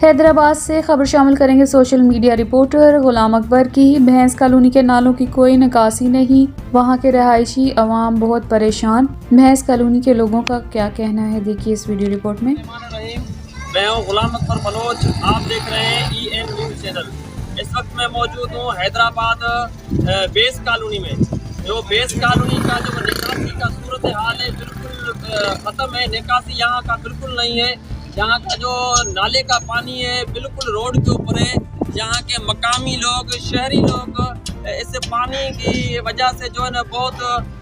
हैदराबाद से खबर शामिल करेंगे सोशल मीडिया रिपोर्टर गुलाम अकबर की। भैंस कॉलोनी के नालों की कोई निकासी नहीं, वहां के रहायशी अवाम बहुत परेशान। भैंस कॉलोनी के लोगों का क्या कहना है, देखिए इस वीडियो रिपोर्ट में। मैं हूँ गुलाम अकबर बलोच, आप देख रहे हैं EN न्यूज़ चैनल। इस वक्त मैं मौजूद हूँ हैदराबाद बेस कॉलोनी में। जो बेस कॉलोनी का जो निकासी का सूरत हाल है बिल्कुल ख़त्म है। निकासी यहाँ का बिल्कुल नहीं है। यहाँ का जो नाले का पानी है बिल्कुल रोड के ऊपर है। यहाँ के मकामी लोग, शहरी लोग इस पानी की वजह से जो है ना बहुत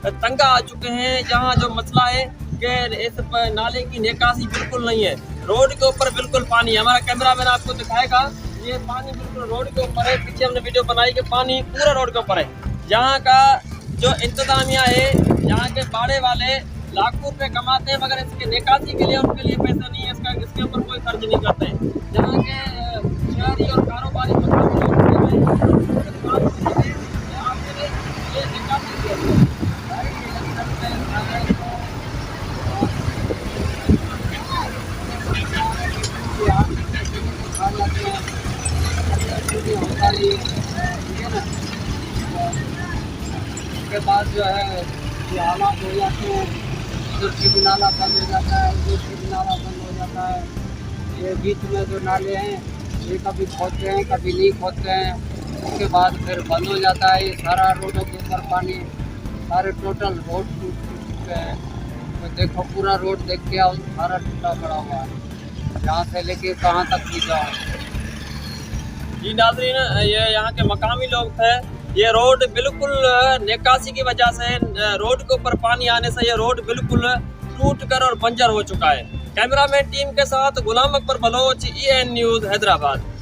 तंग आ चुके हैं। यहाँ जो मसला है कि इस नाले की निकासी बिल्कुल नहीं है। रोड के ऊपर बिल्कुल पानी है। हमारा कैमरामैन आपको दिखाएगा, ये पानी बिल्कुल रोड के ऊपर है। पीछे हमने वीडियो बनाई कि पानी पूरा रोड के ऊपर है। यहाँ का जो इंतजामिया है, यहाँ के बाड़े वाले लाखों रुपए कमाते हैं, मगर इसके निकासी के लिए उनके लिए पैसा नहीं है। इसके ऊपर कोई खर्च नहीं करते हैं। यहाँ के शहरी और कारोबारी उसके बाद जो है ये हालात हो जाते हैं। उधर से भी नाला बंद हो जाता है, उधर से भी नाला बंद हो जाता है। ये बीच में जो नाले हैं ये कभी खोदते हैं कभी नहीं खोदते हैं। उसके बाद फिर बंद हो जाता है। ये सारा रोडों के ऊपर पानी, सारे टोटल रोड टूट चुके हैं। तो देखो पूरा रोड देख के आओ, सारा टूटा पड़ा हुआ है। यहाँ से लेके कहाँ तक भी जाओ। जी नाज़रीन, ये यहाँ के मकामी लोग थे। ये रोड बिल्कुल निकासी की वजह से, रोड के ऊपर पानी आने से ये रोड बिल्कुल टूट कर और बंजर हो चुका है। कैमरामैन टीम के साथ गुलाम अकबर बलोच, EN न्यूज़ हैदराबाद।